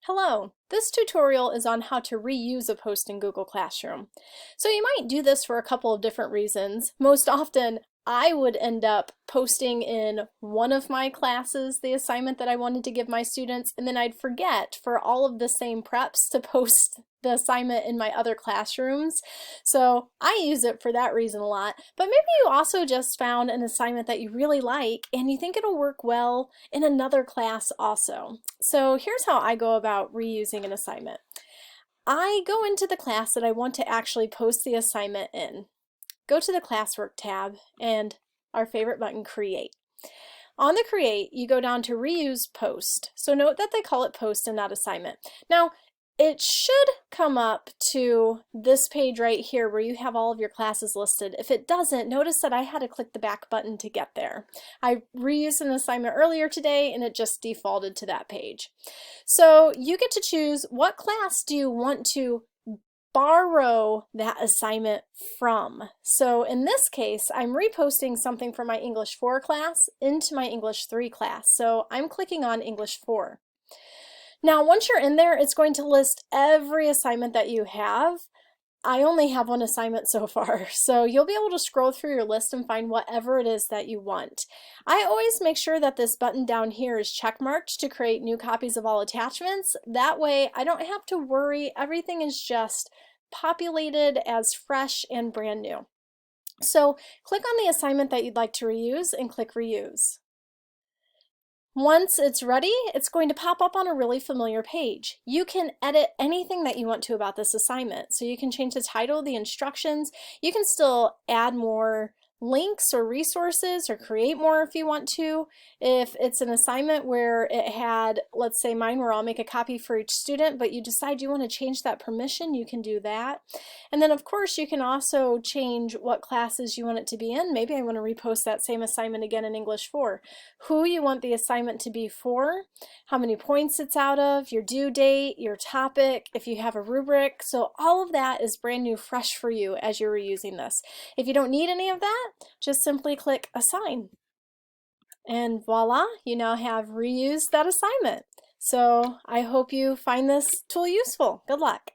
Hello, this tutorial is on how to reuse a post in Google Classroom. So you might do this for a couple of different reasons. Most often, I would end up posting in one of my classes the assignment that I wanted to give my students, and then I'd forget for all of the same preps to post the assignment in my other classrooms. So I use it for that reason a lot. But maybe you also just found an assignment that you really like and you think it'll work well in another class also. So here's how I go about reusing an assignment. I go into the class that I want to actually post the assignment in. Go to the Classwork tab and our favorite button, Create. On the Create, you go down to Reuse Post. So note that they call it Post and not Assignment. Now, it should come up to this page right here where you have all of your classes listed. If it doesn't, notice that I had to click the back button to get there. I reused an assignment earlier today and it just defaulted to that page. So you get to choose what class do you want to borrow that assignment from. So in this case, I'm reposting something from my English 4 class into my English 3 class. So I'm clicking on English 4. Now, once you're in there, it's going to list every assignment that you have. I only have one assignment so far, so you'll be able to scroll through your list and find whatever it is that you want. I always make sure that this button down here is checkmarked to create new copies of all attachments. That way, I don't have to worry. Everything is just populated as fresh and brand new. So click on the assignment that you'd like to reuse and click Reuse. Once it's ready, it's going to pop up on a really familiar page. You can edit anything that you want to about this assignment. So you can change the title, the instructions. You can still add more links or resources or create more if you want to. If it's an assignment where it had, let's say mine where I'll make a copy for each student, but you decide you want to change that permission, you can do that. And then of course you can also change what classes you want it to be in. Maybe I want to repost that same assignment again in English 4. Who you want the assignment to be for, how many points it's out of, your due date, your topic, if you have a rubric. So all of that is brand new, fresh for you as you're reusing this. If you don't need any of that, just simply click Assign. And voila, you now have reused that assignment. So I hope you find this tool useful. Good luck.